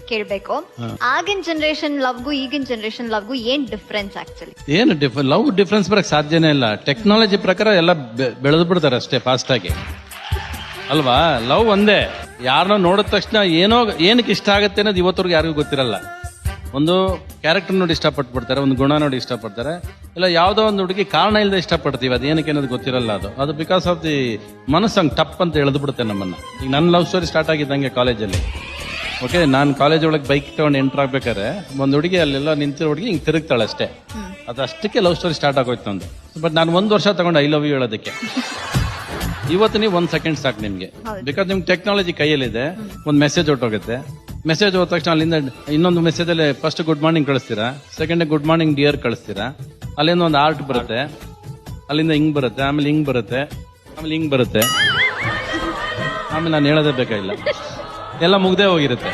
ಕೇಳ್ಬೇಕು. ಆಗಿನ ಜನರೇಷನ್ ಲವ್ಗೂ ಈಗಿನ ಜನರೇಷನ್ ಲವ್ಗೂ ಏನ್ ಡಿಫ್ರೆನ್ಸ್ ಆಕ್ಚುಲಿ? ಏನು ಲವ್ ಡಿಫ್ರೆನ್ಸ್ ಬರಕ್ ಸಾಧ್ಯನೇ ಇಲ್ಲ. ಟೆಕ್ನಾಲಜಿ ಪ್ರಕಾರ ಎಲ್ಲ ಬೆಳೆದು ಬಿಡ್ತಾರೆ ಅಷ್ಟೇ ಫಾಸ್ಟ್ ಆಗಿ ಅಲ್ವಾ. ಲವ್ ಒಂದೇ, ಯಾರನ್ನೋ ನೋಡಿದ ತಕ್ಷಣ ಏನಕ್ಕೆ ಇಷ್ಟ ಆಗುತ್ತೆ ಅನ್ನೋದು ಇವತ್ತವರೆಗೂ ಯಾರಿಗೂ ಗೊತ್ತಿರಲ್ಲ. ಒಂದು ಕ್ಯಾರೆಕ್ಟರ್ ನೋಡಿ ಇಷ್ಟಪಟ್ಬಿಡ್ತಾರೆ, ಒಂದು ಗುಣ ನೋಡಿ ಇಷ್ಟಪಡ್ತಾರೆ, ಇಲ್ಲ ಯಾವ್ದೋ ಒಂದು ಹುಡುಗಿ ಕಾರಣ ಇಲ್ಲದೆ ಇಷ್ಟಪಡ್ತೀವಿ, ಅದು ಏನಕ್ಕೆ ಅನ್ನೋದು ಗೊತ್ತಿರಲ್ಲ. ಅದು ಬಿಕಾಸ್ ಆಫ್ ದಿ ಮನಸ್ಸು ಹಂಗೆ ಟಪ್ ಅಂತ ಎಳೆದು ಬಿಡುತ್ತೆ ನಮ್ಮನ್ನ. ಈಗ ನನ್ನ ಲವ್ ಸ್ಟೋರಿ ಸ್ಟಾರ್ಟ್ ಆಗಿದ್ದಂಗೆ ಕಾಲೇಜಲ್ಲಿ. ಓಕೆ, ನಾನು ಕಾಲೇಜ್ ಒಳಗೆ ಬೈಕ್ ತಗೊಂಡು ಎಂಟರ್ ಆಗ್ಬೇಕಾದ್ರೆ ಒಂದು ಹುಡುಗಿ ಅಲ್ಲೆಲ್ಲ ನಿಂತಿರೋ ಹುಡುಗಿ ಹಿಂಗೆ ತಿರುಗ್ತಾಳೆ ಅಷ್ಟೇ. ಅದಷ್ಟಕ್ಕೆ ಲವ್ ಸ್ಟೋರಿ ಸ್ಟಾರ್ಟ್ ಆಗೋಯ್ತು ನಂದು. ಬಟ್ ನಾನು 1 ವರ್ಷ ತಗೊಂಡು ಐ ಲವ್ ಯು ಹೇಳೋದಕ್ಕೆ. ಇವತ್ತು ನೀವು 1 ಸೆಕೆಂಡ್ ಸಾಕು ನಿಮ್ಗೆ, ಬಿಕಾಸ್ ನಿಮ್ಗೆ ಟೆಕ್ನಾಲಜಿ ಕೈಯಲ್ಲಿದೆ. ಒಂದು ಮೆಸೇಜ್ ಹೊಟ್ಟೋಗುತ್ತೆ, ಮೆಸೇಜ್ ಹೋದ ತಕ್ಷಣ ಅಲ್ಲಿಂದ ಇನ್ನೊಂದು ಮೆಸೇಜ್ ಅಲ್ಲಿ ಫಸ್ಟ್ ಗುಡ್ ಮಾರ್ನಿಂಗ್ ಕಳಿಸ್ತೀರಾ, ಸೆಕೆಂಡ್ ಗುಡ್ ಮಾರ್ನಿಂಗ್ ಡಿಯರ್ ಕಳಿಸ್ತೀರಾ, ಅಲ್ಲಿಂದ ಒಂದು ಆರ್ಟ್ ಬರುತ್ತೆ, ಅಲ್ಲಿಂದ ಹಿಂಗ್ ಬರುತ್ತೆ, ಆಮೇಲೆ ಹಿಂಗ್ ಬರುತ್ತೆ, ಆಮೇಲೆ ಹಿಂಗ್ ಬರುತ್ತೆ, ಆಮೇಲೆ ನಾನು ಹೇಳೋದೇ ಬೇಕಾಗಿಲ್ಲ, ಎಲ್ಲ ಮುಗ್ದೇ ಹೋಗಿರುತ್ತೆ.